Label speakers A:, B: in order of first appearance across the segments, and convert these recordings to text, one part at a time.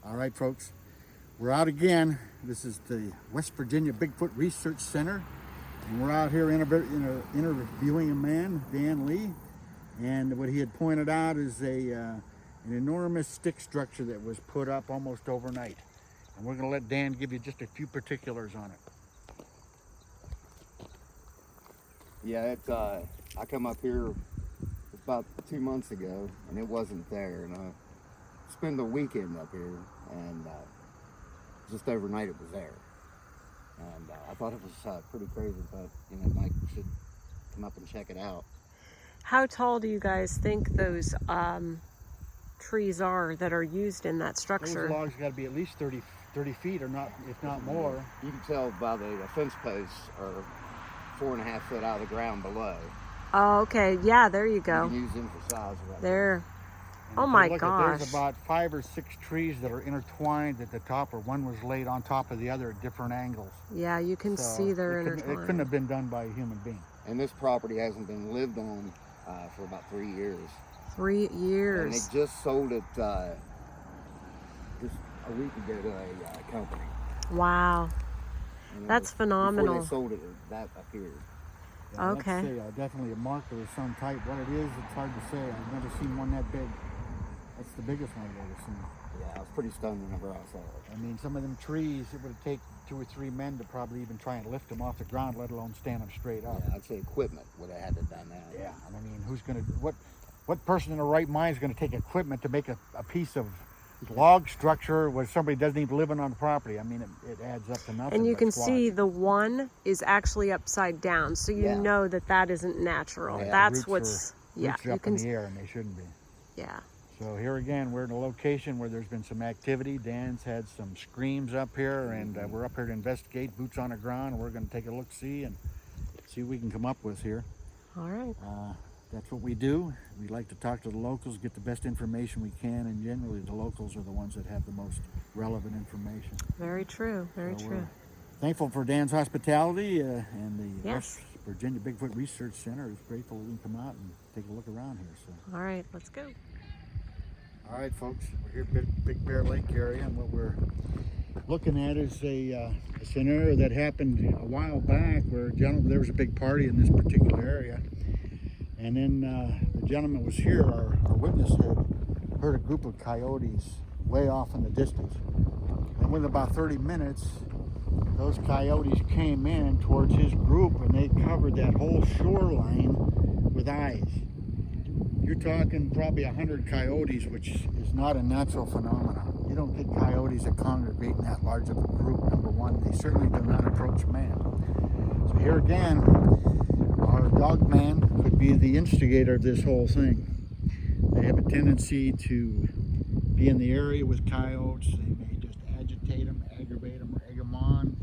A: All right, folks, we're out again. This is the West Virginia Bigfoot Research Center, and we're out here interviewing a man, Dan Lee, and what he had pointed out is an enormous stick structure that was put up almost overnight. And we're going to let Dan give you just a few particulars on it.
B: Yeah, I come up here about 2 months ago, and it wasn't there, and I spent the weekend up here, and just overnight it was there. And I thought it was pretty crazy, but Mike should come up and check it out.
C: How tall do you guys think those trees are that are used in that structure?
A: Those logs got to be at least 30 feet, or not, if not more.
B: You can tell by the fence posts are 4.5 foot out of the ground below.
C: Oh, okay. Yeah, there you go.
B: You can use them for size right
C: there.
A: And
C: oh my gosh.
A: There's about 5 or 6 trees that are intertwined at the top, or one was laid on top of the other at different angles.
C: Yeah, you can see they're intertwined.
A: It couldn't have been done by a human being.
B: And this property hasn't been lived on for about 3 years.
C: 3 years.
B: And they just sold it just a week ago to a company.
C: Wow. That's phenomenal.
B: Before they sold it, that appeared.
A: Yeah,
C: okay.
A: That's definitely a marker of some type. What it is, it's hard to say. I've never seen one that big. That's the biggest one I've ever seen.
B: Yeah, I was pretty stunned whenever I saw it.
A: I mean, some of them trees, it would take 2 or 3 men to probably even try and lift them off the ground, let alone stand them straight up.
B: Yeah, I'd say equipment would have had to done that.
A: Yeah, and I mean, what person in their right mind is going to take equipment to make a piece of log structure where somebody doesn't even live on the property? I mean, it adds up to nothing.
C: And you can see the one is actually upside down, so you know that isn't natural.
A: Yeah,
C: that's what's
A: roots are up in the air, and they shouldn't be.
C: Yeah.
A: So here again, we're in a location where there's been some activity. Dan's had some screams up here, and we're up here to investigate, boots on the ground, and we're going to take a look-see and see what we can come up with here.
C: All right.
A: That's what we do. We like to talk to the locals, get the best information we can, and generally the locals are the ones that have the most relevant information.
C: Very true, very true.
A: Thankful for Dan's hospitality, and the West Virginia Bigfoot Research Center is grateful we can come out and take a look around here. So.
C: All right, let's go.
A: All right, folks, we're here at Big Bear Lake area, and what we're looking at is a scenario that happened a while back where there was a big party in this particular area. And then the gentleman was here, our witness had heard a group of coyotes way off in the distance. And within about 30 minutes, those coyotes came in towards his group, and they covered that whole shoreline with eyes. You're talking probably 100 coyotes, which is not a natural phenomenon. You don't get coyotes that congregate in that large of a group, number one. They certainly do not approach man. So here again, our dog man could be the instigator of this whole thing. They have a tendency to be in the area with coyotes. They may just agitate them, aggravate them, or egg them on.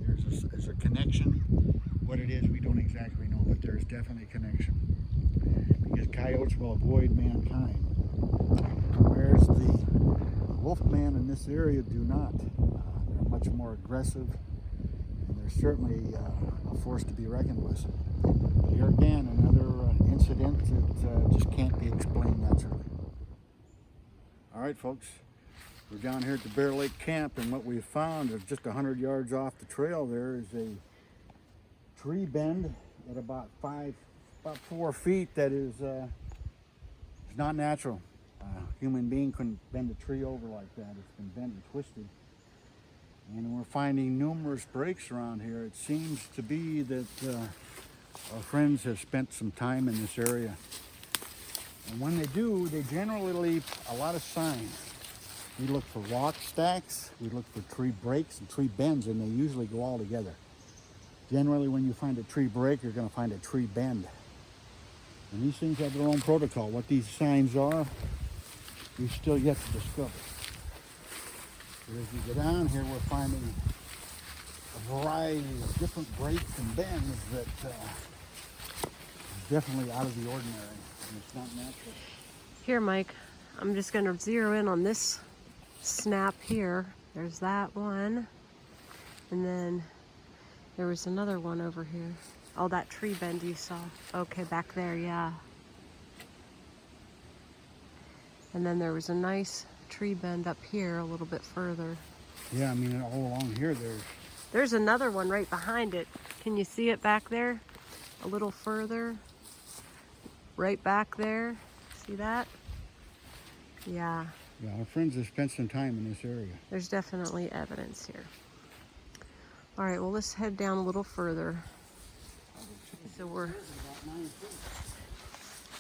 A: There's a connection. What it is, we don't exactly know, but there's definitely a connection. Because coyotes will avoid mankind, whereas the wolfman in this area do not. They're much more aggressive, and they're certainly a force to be reckoned with. Here again, another incident that just can't be explained naturally. All right, folks, we're down here at the Bear Lake Camp, and what we found is just 100 yards off the trail there is a tree bend at about 4 feet that is not natural. A human being couldn't bend a tree over like that. It's been bent and twisted. And we're finding numerous breaks around here. It seems to be that our friends have spent some time in this area. And when they do, they generally leave a lot of signs. We look for rock stacks, we look for tree breaks and tree bends, and they usually go all together. Generally, when you find a tree break, you're going to find a tree bend. And these things have their own protocol. What these signs are, we've still yet to discover. But as we go down here, we're finding a variety of different breaks and bends that is definitely out of the ordinary, and it's not natural.
C: Here, Mike, I'm just going to zero in on this snap here. There's that one. And then there was another one over here. Oh, that tree bend you saw. Okay, back there, yeah. And then there was a nice tree bend up here a little bit further.
A: Yeah, I mean, all along here,
C: There's another one right behind it. Can you see it back there? A little further. Right back there. See that? Yeah.
A: yeah, our friends have spent some time in this area.
C: There's definitely evidence here. All right, well, let's head down a little further. So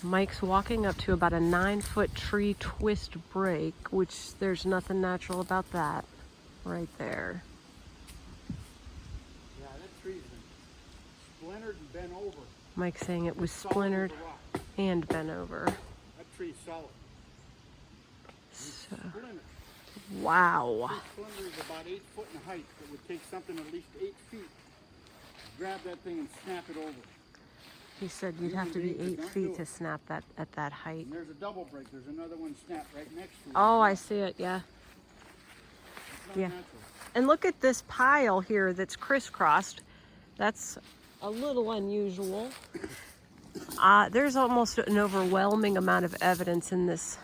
C: Mike's walking up to about a 9-foot tree twist break, which there's nothing natural about that right there.
A: Yeah, that tree's been splintered and bent over.
C: Mike's saying it was
A: Solid as
C: splintered
A: a rock.
C: and bent over.
A: That tree's solid.
C: So,
A: Splintered.
C: wow.
A: Tree splinter is about 8 foot in height. It would take something at least 8 feet. Grab that thing and snap it over.
C: He said you'd have to be 8 feet to snap that at that height.
A: And there's a double break. There's another one snapped right next to it.
C: Oh, I see it, yeah.
A: It's not
C: Yeah.
A: natural.
C: And look at this pile here that's crisscrossed. That's a little unusual. There's almost an overwhelming amount of evidence in this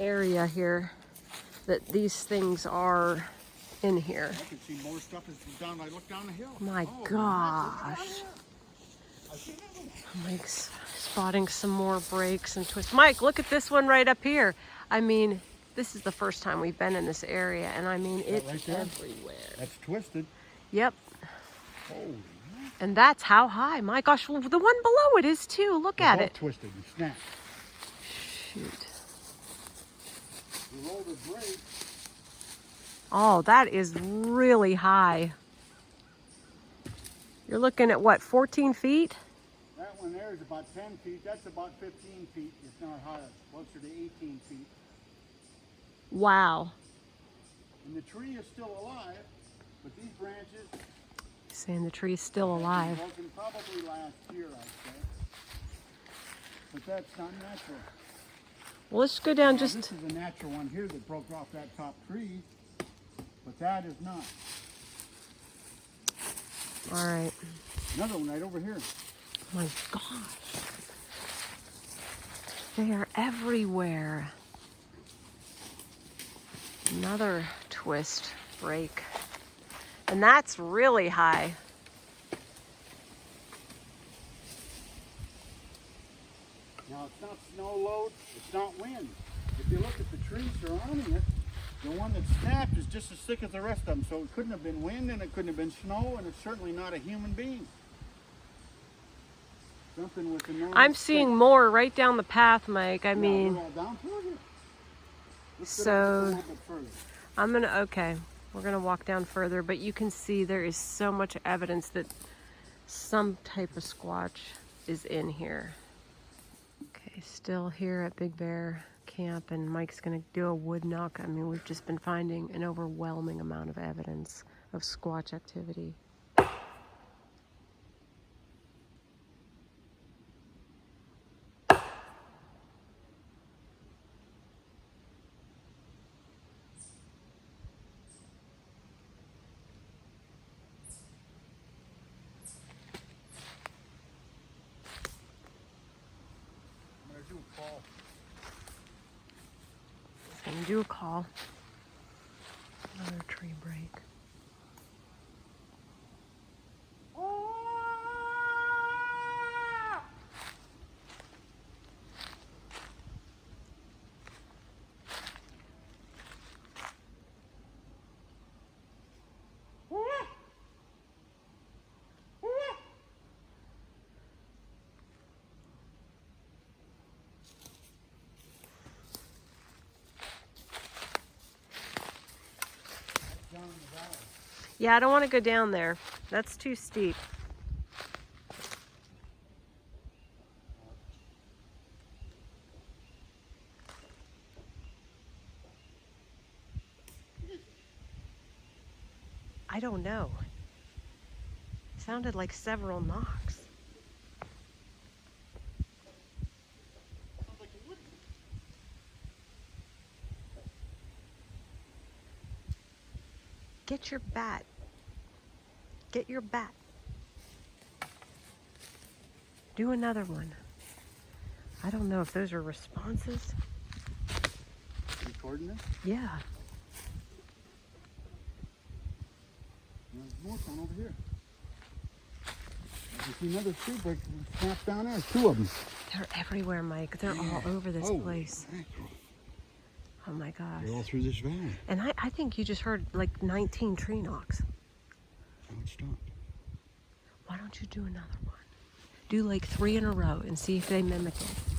C: area here that these things are in here.
A: I can see more stuff as I look down the hill.
C: My
A: Oh,
C: gosh.
A: I see that one.
C: Mike's spotting some more breaks and twists. Mike, look at this one right up here. I mean, this is the first time we've been in this area, and I mean, it's
A: right there?
C: everywhere.
A: That's twisted.
C: Yep.
A: Holy.
C: And that's how high. My gosh, well, the one below it is too. Look
A: They're
C: at
A: both
C: it.
A: twisted and snapped.
C: Shoot.
A: You roll the break.
C: Oh, that is really high. You're looking at what, 14 feet?
A: That one there is about 10 feet. That's about 15 feet, if not higher. Closer to 18 feet.
C: Wow.
A: And the tree is still alive, but these branches
C: Saying the tree's still alive.
A: broken probably last year, I'd say. But that's not natural.
C: Well, let's go down
A: Now,
C: just.
A: this is a natural one here that broke off that top tree, but that is not.
C: All right.
A: Another one right over here.
C: My gosh. They are everywhere. Another twist break. And that's really high.
A: Now, it's not snow load, it's not wind. If you look at the trees surrounding it, the one that snapped is just as thick as the rest of them, so it couldn't have been wind and it couldn't have been snow, and it's certainly not a human being. Something with enormous
C: I'm seeing more right down the path, Mike. I
A: strength.
C: mean,
A: We're all down toward it. Let's get
C: so
A: up a little bit further.
C: I'm gonna, okay, we're gonna walk down further, but you can see there is so much evidence that some type of squatch is in here. Okay, still here at Big Bear Camp, and Mike's gonna do a wood knock. I mean, we've just been finding an overwhelming amount of evidence of squatch activity.
A: I'm gonna do a call.
C: Gonna do a call. Another tree break.
A: Down in the valley.
C: Yeah, I don't want to go down there. That's too steep. I don't know. Sounded like several knocks.
A: Sounds like a wood.
C: Get your bat. Get your bat. Do another one. I don't know if those are responses.
A: Pretty recording this?
C: Yeah.
A: There's more down over here. I see another tree break snap down there. 2 of them.
C: They're everywhere, Mike. They're all over this place.
A: Mackerel.
C: Oh my gosh.
A: They're all through this valley.
C: And I think you just heard like 19 tree knocks.
A: Now it stopped.
C: Why don't you do another one? Do like 3 in a row and see if they mimic it.